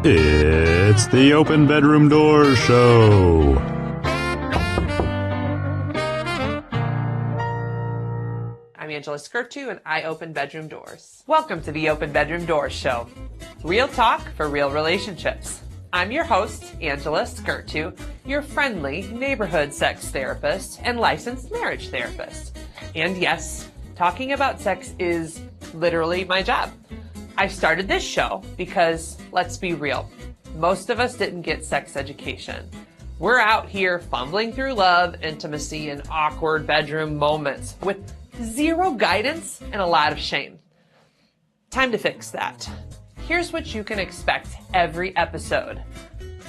It's the Open Bedroom Door Show. I'm Angela Skirtu, and I open bedroom doors. Welcome to the Open Bedroom Doors Show. Real talk for real relationships. I'm your host, Angela Skirtu, your friendly neighborhood sex therapist and licensed marriage therapist. And yes, talking about sex is literally my job. I started this show because, let's be real, most of us didn't get sex education. We're out here fumbling through love, intimacy, and awkward bedroom moments with zero guidance and a lot of shame. Time to fix that. Here's what you can expect every episode.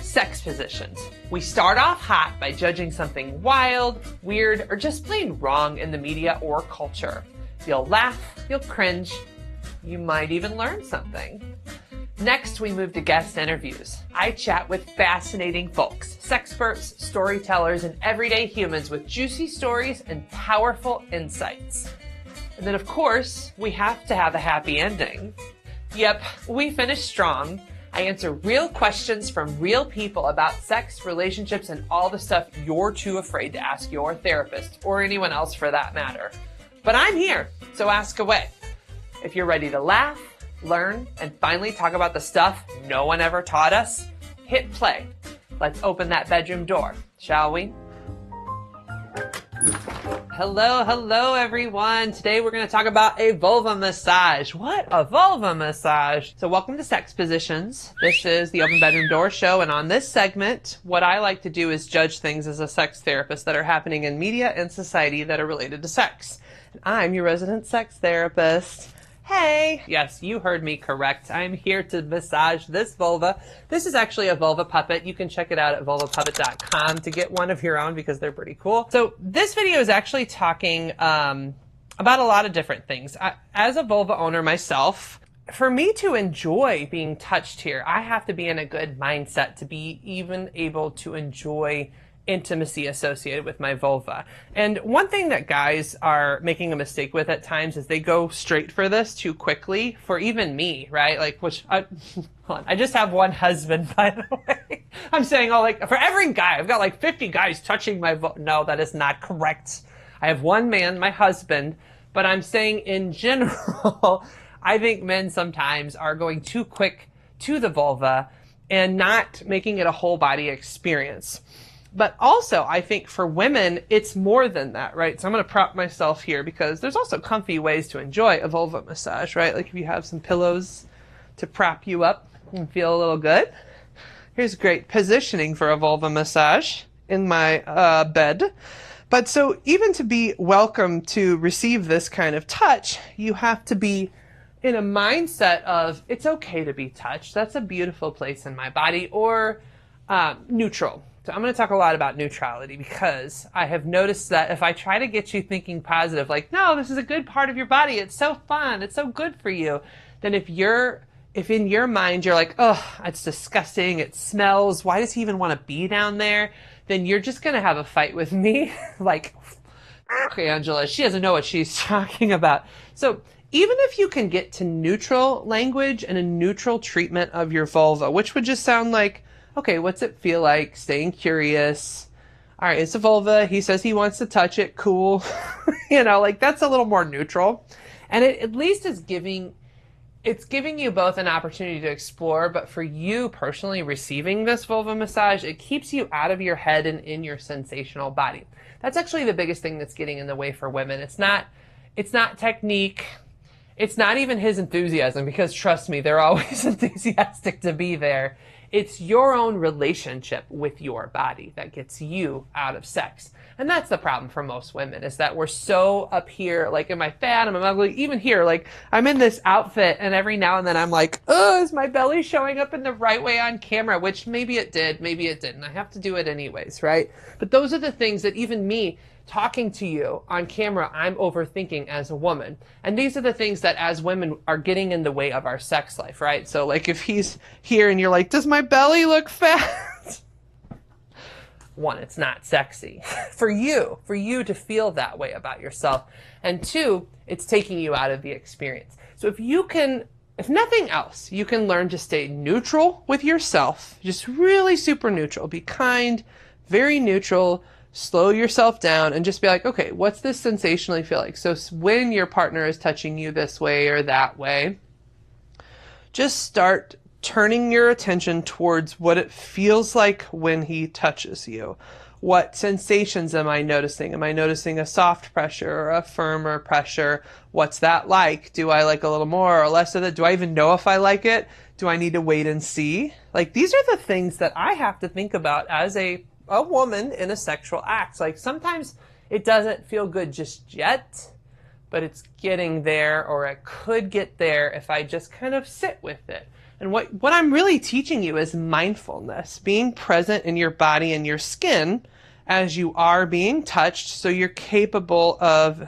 Sex positions. We start off hot by judging something wild, weird, or just plain wrong in the media or culture. You'll laugh, you'll cringe, you might even learn something. Next, we move to guest interviews. I chat with fascinating folks, sexperts, storytellers, and everyday humans with juicy stories and powerful insights. And then, of course, we have to have a happy ending. Yep, we finish strong. I answer real questions from real people about sex, relationships, and all the stuff you're too afraid to ask your therapist or anyone else for that matter. But I'm here, so ask away. If you're ready to laugh, learn, and finally talk about the stuff no one ever taught us, hit play. Let's open that bedroom door, shall we? Hello everyone. Today we're going to talk about a vulva massage. What? A vulva massage? So welcome to Sex Positions. This is the Open Bedroom Door Show, and on this segment, what I like to do is judge things as a sex therapist that are happening in media and society that are related to sex. And I'm your resident sex therapist. Hey! Yes, you heard me correct. I'm here to massage this vulva. This is actually a vulva puppet. You can check it out at vulvapuppet.com to get one of your own because they're pretty cool. So this video is actually talking about a lot of different things. As a vulva owner myself, for me to enjoy being touched here, I have to be in a good mindset to be even able to enjoy intimacy associated with my vulva. And one thing that guys are making a mistake with at times is they go straight for this too quickly for even me, right? Like, I just have one husband, by the way. I'm saying, for every guy, I've got like 50 guys touching my vulva. No, that is not correct. I have one man, my husband, but I'm saying in general, I think men sometimes are going too quick to the vulva and not making it a whole body experience. But also, I think for women, it's more than that, right? So I'm going to prop myself here because there's also comfy ways to enjoy a vulva massage, right? Like if you have some pillows to prop you up and feel a little good. Here's great positioning for a vulva massage in my bed. But so even to be welcome to receive this kind of touch, you have to be in a mindset of it's okay to be touched. That's a beautiful place in my body, or neutral. So I'm going to talk a lot about neutrality because I have noticed that if I try to get you thinking positive, like, no, this is a good part of your body, it's so fun, it's so good for you, then if in your mind you're like, oh, it's disgusting, it smells, why does he even want to be down there? Then you're just going to have a fight with me. Like, okay, Angela, she doesn't know what she's talking about. So even if you can get to neutral language and a neutral treatment of your vulva, which would just sound like, okay, what's it feel like? Staying curious. All right, it's a vulva. He says he wants to touch it. Cool. That's a little more neutral. And it at least is giving you both an opportunity to explore, but for you personally receiving this vulva massage, it keeps you out of your head and in your sensational body. That's actually the biggest thing that's getting in the way for women. It's not technique. It's not even his enthusiasm, because trust me, they're always enthusiastic to be there. It's your own relationship with your body that gets you out of sex. And that's the problem for most women, is that we're so up here, like, am I fat? Am I ugly? Even here, like, I'm in this outfit and every now and then I'm like, oh, is my belly showing up in the right way on camera? Which maybe it did, maybe it didn't. I have to do it anyways, right? But those are the things that even me talking to you on camera, I'm overthinking as a woman. And these are the things that as women are getting in the way of our sex life, right? So like if he's here and you're like, does my belly look fat? One, it's not sexy for you to feel that way about yourself. And two, it's taking you out of the experience. So if you can if nothing else, you can learn to stay neutral with yourself, just really super neutral. Be kind, very neutral, slow yourself down, and just be like, okay, what's this sensationally feel like? So when your partner is touching you this way or that way, just start turning your attention towards what it feels like when he touches you. What sensations am I noticing? Am I noticing a soft pressure or a firmer pressure? What's that like? Do I like a little more or less of it? Do I even know if I like it? Do I need to wait and see? Like, these are the things that I have to think about as a woman in a sexual act. Like, sometimes it doesn't feel good just yet, but it's getting there, or it could get there if I just kind of sit with it. And what I'm really teaching you is mindfulness, being present in your body and your skin as you are being touched, so you're capable of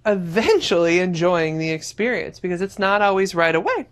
eventually enjoying the experience, because it's not always right away.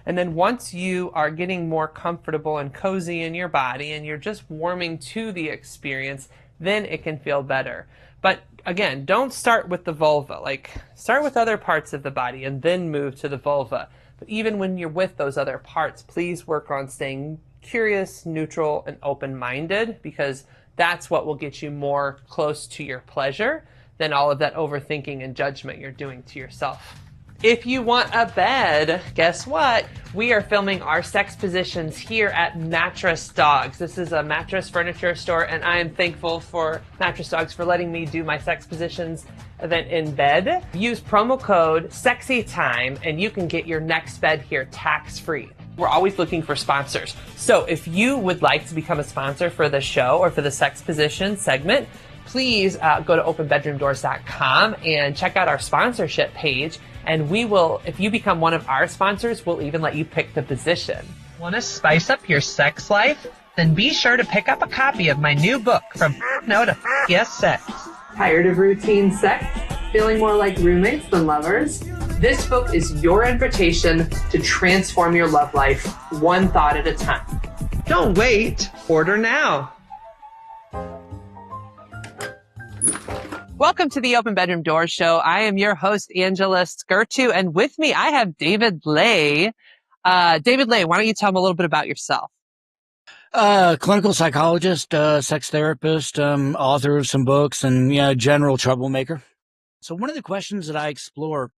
And then once you are getting more comfortable and cozy in your body and you're just warming to the experience, then it can feel better. But again, don't start with the vulva. Like, start with other parts of the body and then move to the vulva. But even when you're with those other parts, please work on staying curious, neutral, and open-minded, because that's what will get you more close to your pleasure than all of that overthinking and judgment you're doing to yourself. If you want a bed, guess what? We are filming our sex positions here at Mattress Dogs. This is a mattress furniture store, and I am thankful for Mattress Dogs for letting me do my sex positions event in bed. Use promo code SEXYTIME, and you can get your next bed here tax-free. We're always looking for sponsors. So if you would like to become a sponsor for the show or for the sex position segment, please go to openbedroomdoors.com and check out our sponsorship page. And we will, if you become one of our sponsors, we'll even let you pick the position. Want to spice up your sex life? Then be sure to pick up a copy of my new book, From No to Yes Sex. Tired of routine sex? Feeling more like roommates than lovers? This book is your invitation to transform your love life one thought at a time. Don't wait. Order now. Welcome to the Open Bedroom Doors Show. I am your host, Angela Skirtu, and with me I have David Lay. David Lay, why don't you tell me a little bit about yourself? Clinical psychologist, sex therapist, author of some books, and general troublemaker. So one of the questions that I explore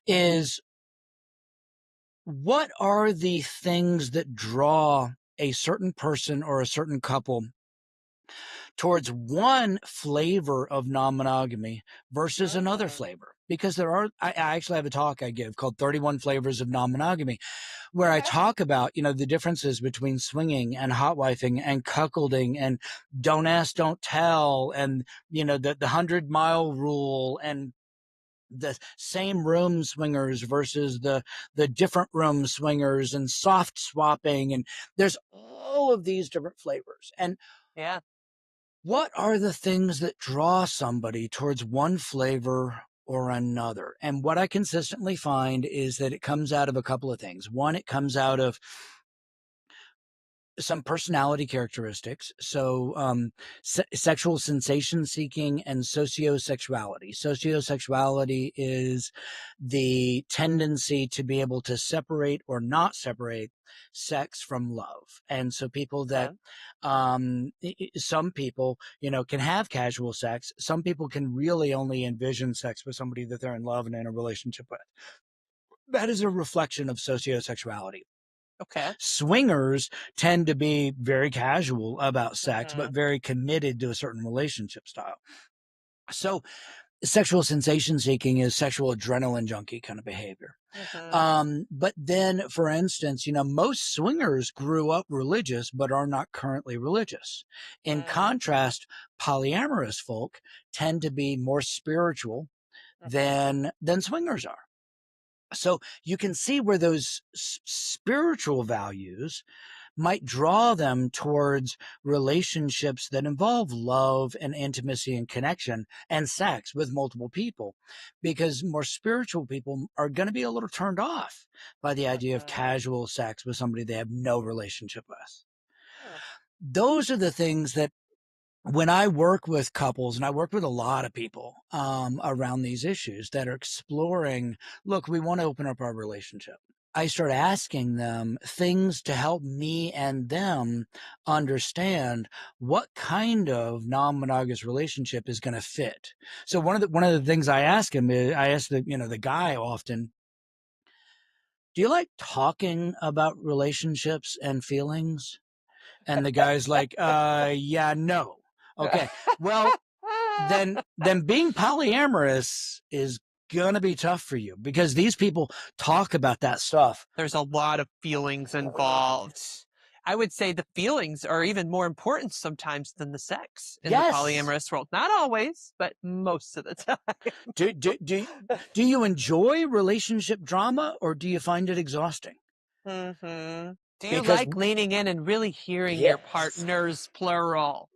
is, what are the things that draw a certain person or a certain couple towards one flavor of non-monogamy versus another flavor? Because I actually have a talk I give called 31 Flavors of Non-Monogamy, where I talk about, the differences between swinging and hot wifing and cuckolding and don't ask, don't tell, and, the 100-mile rule, and the same room swingers versus the different room swingers, and soft swapping. And there's all of these different flavors. And Yeah. what are the things that draw somebody towards one flavor or another? And what I consistently find is that it comes out of a couple of things. One, it comes out of some personality characteristics. So sexual sensation seeking and sociosexuality. Sociosexuality is the tendency to be able to separate or not separate sex from love. And so people that some people, can have casual sex. Some people can really only envision sex with somebody that they're in love and in a relationship with. That is a reflection of sociosexuality. Okay. Swingers tend to be very casual about sex, but very committed to a certain relationship style. So sexual sensation seeking is sexual adrenaline junkie kind of behavior. But then, for instance, most swingers grew up religious, but are not currently religious. In contrast, polyamorous folk tend to be more spiritual than swingers are. So you can see where those spiritual values might draw them towards relationships that involve love and intimacy and connection and sex with multiple people, because more spiritual people are going to be a little turned off by the idea of casual sex with somebody they have no relationship with. Those are the things that when I work with couples, and I work with a lot of people around these issues that are exploring, look, we want to open up our relationship. I start asking them things to help me and them understand what kind of non-monogamous relationship is going to fit. So one of the things I ask him is, I ask the guy often, do you like talking about relationships and feelings? And the guy's like, yeah, no. Okay. Well, then being polyamorous is gonna be tough for you because these people talk about that stuff. There's a lot of feelings involved. I would say the feelings are even more important sometimes than the sex in the Yes. polyamorous world. Not always, but most of the time. Do you enjoy relationship drama or do you find it exhausting? Mm-hmm. Do you Because like leaning in and really hearing your yes. partners, plural?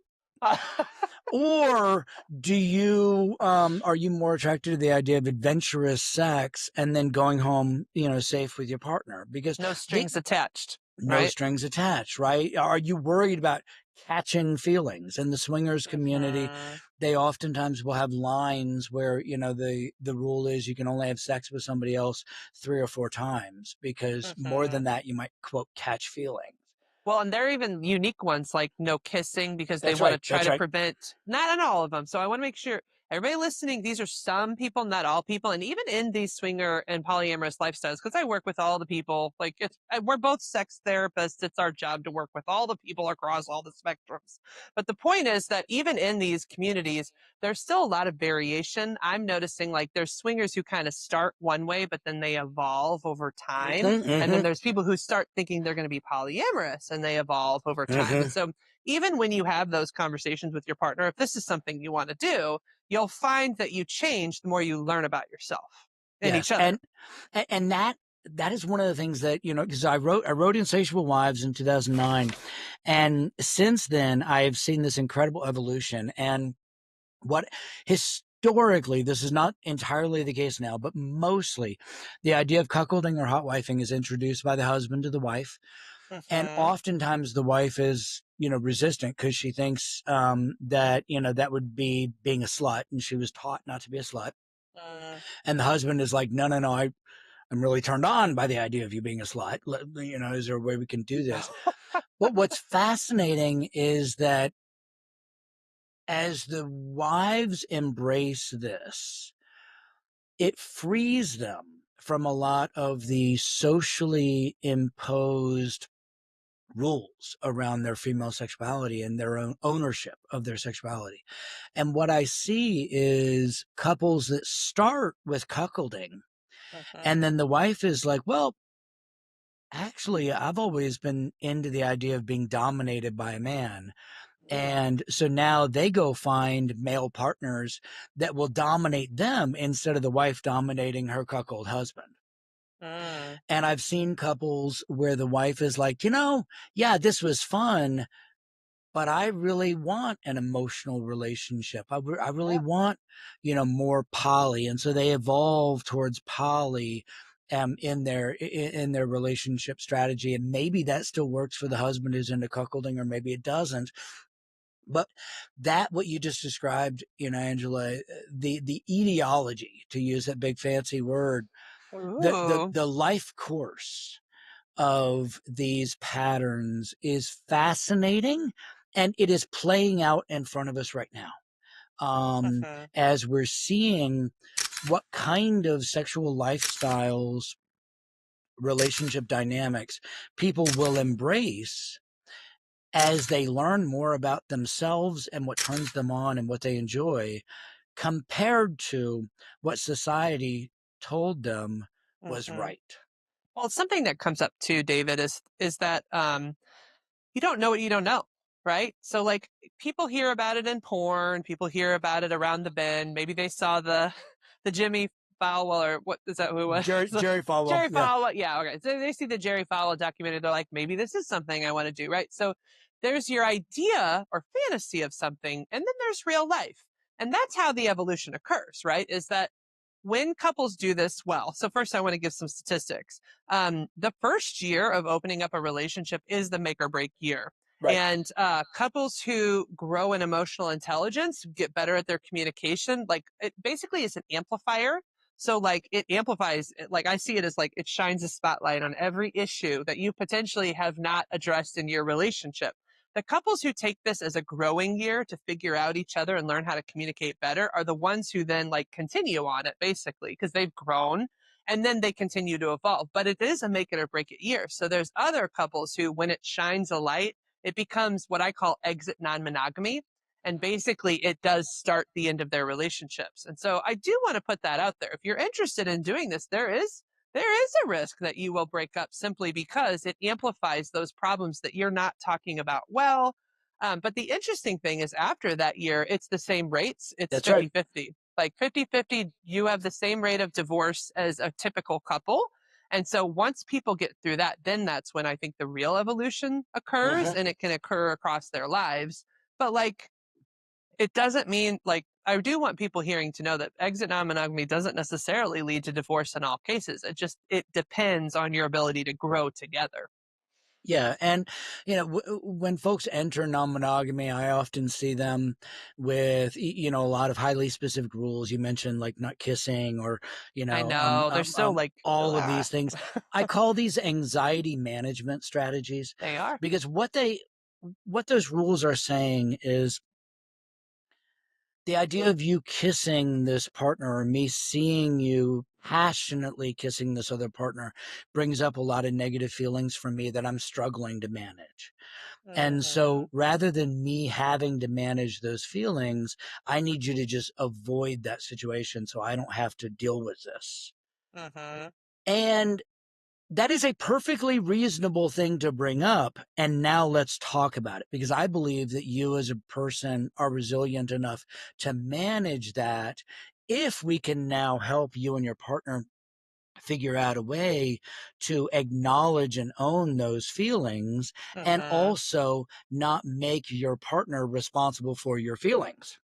Or do you are you more attracted to the idea of adventurous sex and then going home, safe with your partner? Because No strings attached, no right? strings attached, right? Are you worried about catching feelings? In the swingers community, Mm-hmm. they oftentimes will have lines where, the rule is you can only have sex with somebody else 3 or 4 times because more Mm-hmm. than that, you might quote catch feelings. Well, and there are even unique ones like no kissing because they That's want to right. try That's to right. prevent, not on all of them. So I want to make sure everybody listening, these are some people, not all people. And even in these swinger and polyamorous lifestyles, because I work with all the people, like we're both sex therapists. It's our job to work with all the people across all the spectrums. But the point is that even in these communities, there's still a lot of variation. I'm noticing like there's swingers who kind of start one way, but then they evolve over time. Mm-hmm, And then mm-hmm, there's people who start thinking they're going to be polyamorous and they evolve over time. mm-hmm. And so even when you have those conversations with your partner, if this is something you want to do, you'll find that you change the more you learn about yourself and each Yes, other. and that is one of the things that because I wrote Insatiable Wives in 2009, and since then I've seen this incredible evolution. And what historically, this is not entirely the case now, but mostly the idea of cuckolding or hot wifing is introduced by the husband to the wife, and Mm-hmm. oftentimes the wife is resistant because she thinks that that would be being a slut, and she was taught not to be a slut. Mm. And the husband is like, no, no, no, I'm really turned on by the idea of you being a slut. Is there a way we can do this? But what's fascinating is that as the wives embrace this, it frees them from a lot of the socially imposed rules around their female sexuality and their own ownership of their sexuality. And what I see is couples that start with cuckolding, Mm-hmm. and then the wife is like, well, actually, I've always been into the idea of being dominated by a man. And so now they go find male partners that will dominate them instead of the wife dominating her cuckold husband. Mm. And I've seen couples where the wife is like, yeah, this was fun, but I really want an emotional relationship. I really Yeah. want, more poly. And so they evolve towards poly in their relationship strategy. And maybe that still works for the husband who's into cuckolding, or maybe it doesn't. But that what you just described, Angela, the etiology, to use that big fancy word, the the Ooh. the life course of these patterns is fascinating, and it is playing out in front of us right now. Mm-hmm. As we're seeing what kind of sexual lifestyles, relationship dynamics people will embrace as they learn more about themselves and what turns them on and what they enjoy, compared to what society told them was Mm-hmm. right. Well, something that comes up too, David, is that you don't know what you don't know, right? So like people hear about it in porn, people hear about it around the bend. Maybe they saw the the Jimmy Fowler, or what is that who it was? Jerry Falwell, Jerry yeah. Fowler. Yeah, okay. So they see the Jerry Fowler documentary, they're like, maybe this is something I want to do, right? So there's your idea or fantasy of something, and then there's real life. And that's how the evolution occurs, right? Is that when couples do this well. So first I want to give some statistics. The first year of opening up a relationship is the make or break year. Right. And couples who grow in emotional intelligence get better at their communication. Like it basically is an amplifier. So like it amplifies, like I see it as like it shines a spotlight on every issue that you potentially have not addressed in your relationship. The couples who take this as a growing year to figure out each other and learn how to communicate better are the ones who then like continue on it basically because they've grown and then they continue to evolve. But it is a make it or break it year. So there's other couples who, when it shines a light, it becomes what I call exit non-monogamy. And basically it does start the end of their relationships. And so I do want to put that out there. If you're interested in doing this, there is a risk that you will break up simply because it amplifies those problems that you're not talking about well. But the interesting thing is after that year, it's the same rates. It's That's right. 50-50. Like 50-50, you have the same rate of divorce as a typical couple. And so once people get through that, then that's when I think the real evolution occurs Mhm. and it can occur across their lives. But like, it doesn't mean like, I do want people hearing to know that exit non-monogamy doesn't necessarily lead to divorce in all cases. It depends on your ability to grow together. Yeah, and when folks enter non-monogamy, I often see them with a lot of highly specific rules. You mentioned like not kissing, or I know they're so like, all of ugh, these things. I call these anxiety management strategies, they are. because what those rules are saying is the idea of you kissing this partner, or me seeing you passionately kissing this other partner, brings up a lot of negative feelings for me that I'm struggling to manage. And Mm-hmm. so rather than me having to manage those feelings, I need you to just avoid that situation so I don't have to deal with this. Mm-hmm. And that is a perfectly reasonable thing to bring up. And now let's talk about it, because I believe that you as a person are resilient enough to manage that if we can now help you and your partner figure out a way to acknowledge and own those feelings, and Mm-hmm. also not make your partner responsible for your feelings.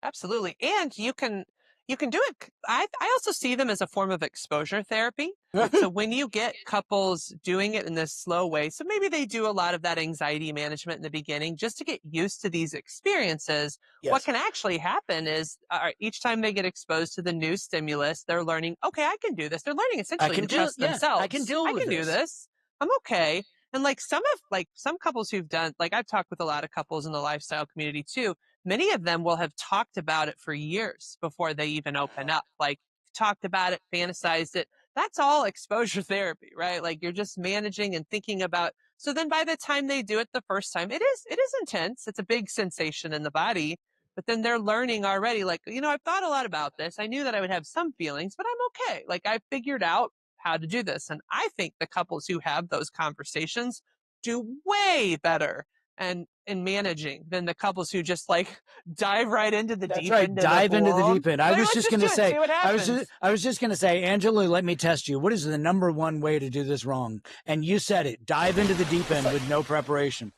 Absolutely. And you can do it. I also see them as a form of exposure therapy. So when you get couples doing it in this slow way, so maybe they do a lot of that anxiety management in the beginning just to get used to these experiences. What Yes, can actually happen is each time they get exposed to the new stimulus, they're learning, okay, I can do this. They're learning I essentially can to deal. trust Yeah, I can themselves. deal I with can do this. this. I'm okay. And like some couples who've done, like I've talked with a lot of couples in the lifestyle community too, many of them will have talked about it for years before they even open up. Like talked about it, fantasized it. That's all exposure therapy, right? Like you're just managing and thinking about. So then by the time they do it the first time, it is intense. It's a big sensation in the body. But then they're learning already, like, I've thought a lot about this. I knew that I would have some feelings, but I'm okay. Like I figured out how to do this. And I think the couples who have those conversations do way better and in managing than the couples who just like dive right into the That's deep right. end of the Dive into the pool. deep end. I Like, was let's just just going do to it, say, see what happens. I was just going to say, Angela, let me test you. What is the number one way to do this wrong? And you said it. Dive into the deep end with no preparation.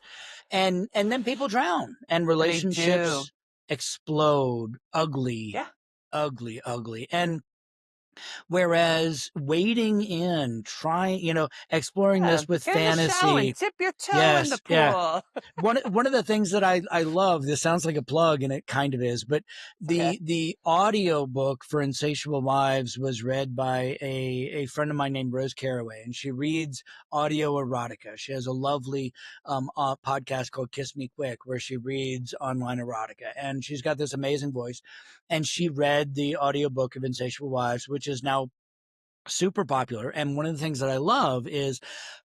And then people drown and They do. relationships explode ugly, Yeah. ugly, ugly. And whereas wading in, trying, exploring Yeah. this with Get in the shower and fantasy. tip your toe in the Yes, yeah. pool. One of the things that I love, this sounds like a plug and it kind of is, but Okay. the audio book for Insatiable Wives was read by a friend of mine named Rose Caraway, and she reads audio erotica. She has a lovely podcast called Kiss Me Quick, where she reads online erotica, and she's got this amazing voice. And she read the audio book of Insatiable Wives, which is now super popular. And one of the things that I love is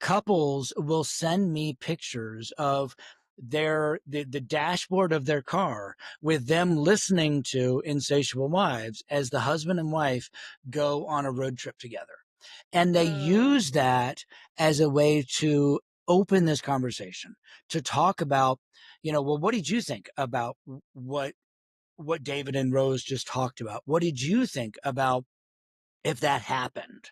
couples will send me pictures of the dashboard of their car with them listening to Insatiable Wives as the husband and wife go on a road trip together. And they Mm. use that as a way to open this conversation, to talk about, well, what did you think about what David and Rose just talked about? What did you think about if that happened?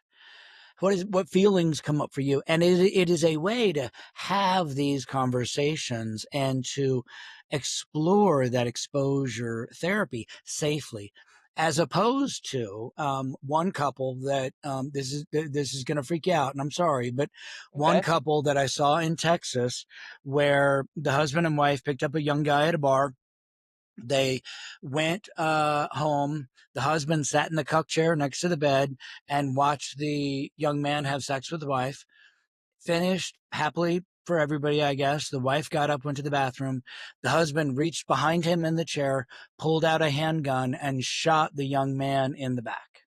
What feelings come up for you? And it is a way to have these conversations and to explore that exposure therapy safely. as opposed to one couple that this is going to freak you out, and I'm sorry, but one Okay. couple that I saw in Texas where the husband and wife picked up a young guy at a bar. They went home. The husband sat in the cuck chair next to the bed and watched the young man have sex with the wife. Finished happily for everybody, I guess. The wife got up, went to the bathroom. The husband reached behind him in the chair, pulled out a handgun, and shot the young man in the back.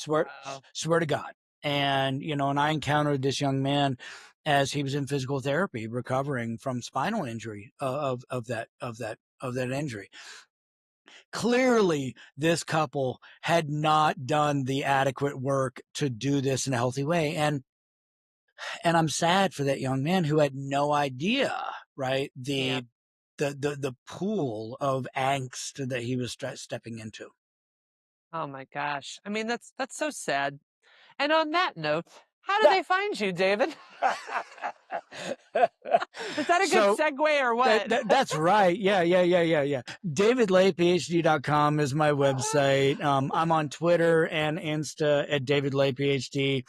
Wow. Swear to God. And, and I encountered this young man as he was in physical therapy, recovering from spinal injury of that injury. Clearly, this couple had not done the adequate work to do this in a healthy way. And I'm sad for that young man who had no idea, right? The pool of angst that he was stepping into. Oh my gosh. I mean, that's so sad. And on that note, how do they find you, David? Is that a good segue or what? That's right. Yeah. DavidLayPhD.com is my website. I'm on Twitter and Insta at DavidLayPhD,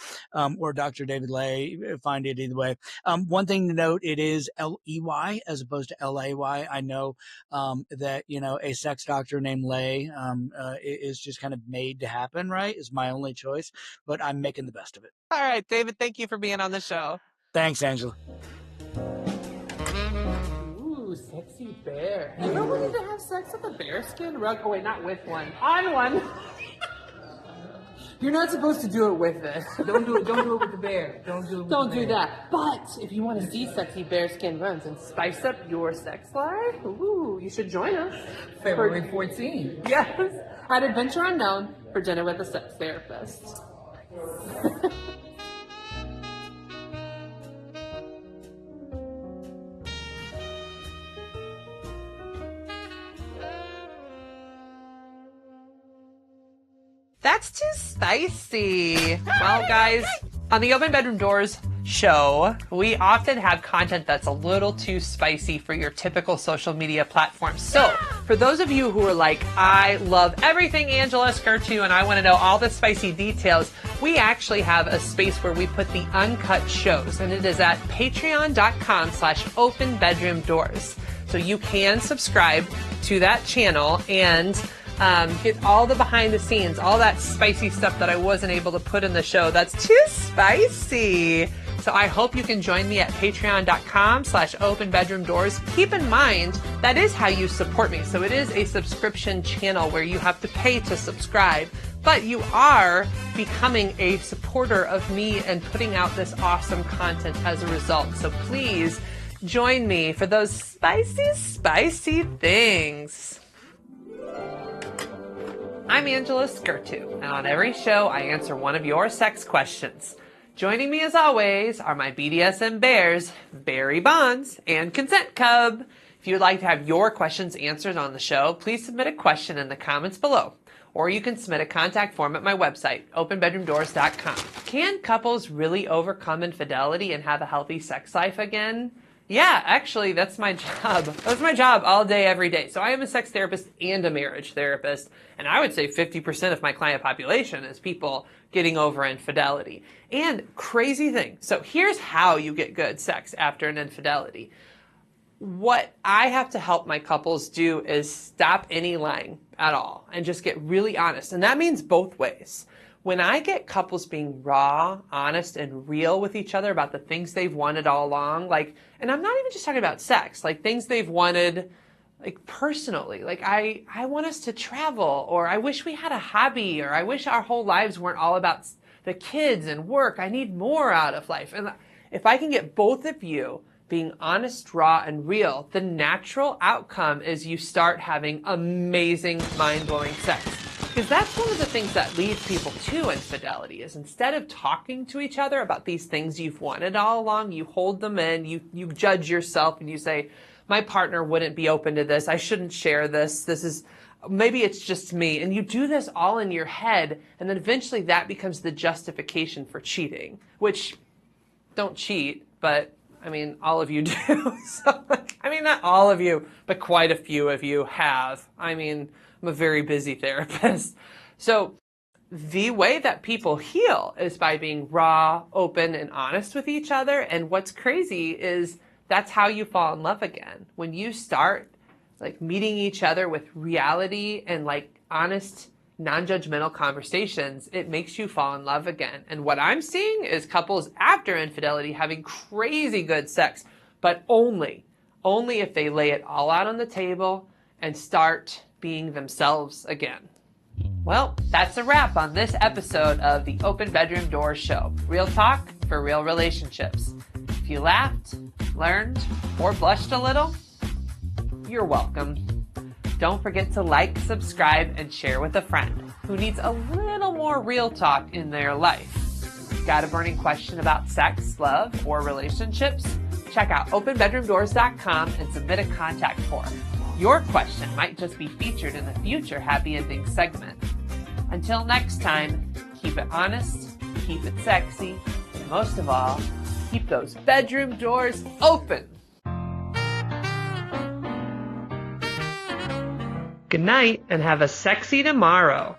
or Dr. David Lay. Find it either way. One thing to note, it is Ley as opposed to Lay. I know that, a sex doctor named Lay is just kind of made to happen, right? Is my only choice, but I'm making the best of it. All right, David, thank you for being on the show. Thanks, Angela. Ooh, sexy bear. You ever wanted to have sex with a bearskin rug? Oh, wait, not with one. On one. You're not supposed to do it with this. Don't do it with the bear. Don't do it with the bear. Don't do that. But if you want to see sexy bearskin runs and spice up your sex life, ooh, you should join us. February 14th. Yes. At Adventure Unknown for dinner with a sex therapist. That's too spicy. Well, guys, on the Open Bedroom Doors show, we often have content that's a little too spicy for your typical social media platforms. So, for those of you who are like, I love everything Angela Skirtu and I want to know all the spicy details, we actually have a space where we put the uncut shows, and it is at patreon.com/openbedroomdoors. So you can subscribe to that channel and get all the behind the scenes, all that spicy stuff that I wasn't able to put in the show. That's too spicy. So I hope you can join me at patreon.com/openbedroomdoors. Keep in mind, that is how you support me. So it is a subscription channel where you have to pay to subscribe, but you are becoming a supporter of me and putting out this awesome content as a result. So please join me for those spicy, spicy things. I'm Angela Skirtu, and on every show I answer one of your sex questions. Joining me as always are my BDSM bears, Barry Bonds and Consent Cub. If you'd like to have your questions answered on the show, please submit a question in the comments below, or you can submit a contact form at my website, openbedroomdoors.com. Can couples really overcome infidelity and have a healthy sex life again? Yeah, actually, that's my job. That's my job all day, every day. So I am a sex therapist and a marriage therapist. And I would say 50% of my client population is people getting over infidelity. And crazy thing. So here's how you get good sex after an infidelity. What I have to help my couples do is stop any lying at all and just get really honest. And that means both ways. When I get couples being raw, honest, and real with each other about the things they've wanted all along, and I'm not even just talking about sex, things they've wanted, personally, I want us to travel, or I wish we had a hobby, or I wish our whole lives weren't all about the kids and work. I need more out of life. And if I can get both of you being honest, raw, and real, the natural outcome is you start having amazing, mind-blowing sex. Because that's one of the things that leads people to infidelity, is instead of talking to each other about these things you've wanted all along, you hold them in, you judge yourself, and you say, my partner wouldn't be open to this, I shouldn't share this, maybe it's just me. And you do this all in your head, and then eventually that becomes the justification for cheating, which, don't cheat, but all of you do. So, not all of you, but quite a few of you have. I'm a very busy therapist. So the way that people heal is by being raw, open, and honest with each other. And what's crazy is that's how you fall in love again. When you start like meeting each other with reality and like honest, non-judgmental conversations, it makes you fall in love again. And what I'm seeing is couples after infidelity having crazy good sex, but only if they lay it all out on the table and start being themselves again. Well, that's a wrap on this episode of the Open Bedroom Door Show. Real talk for real relationships. If you laughed, learned, or blushed a little, you're welcome. Don't forget to like, subscribe, and share with a friend who needs a little more real talk in their life. Got a burning question about sex, love, or relationships? Check out openbedroomdoors.com and submit a contact form. Your question might just be featured in the future Happy Ending segment. Until next time, keep it honest, keep it sexy, and most of all, keep those bedroom doors open. Good night and have a sexy tomorrow.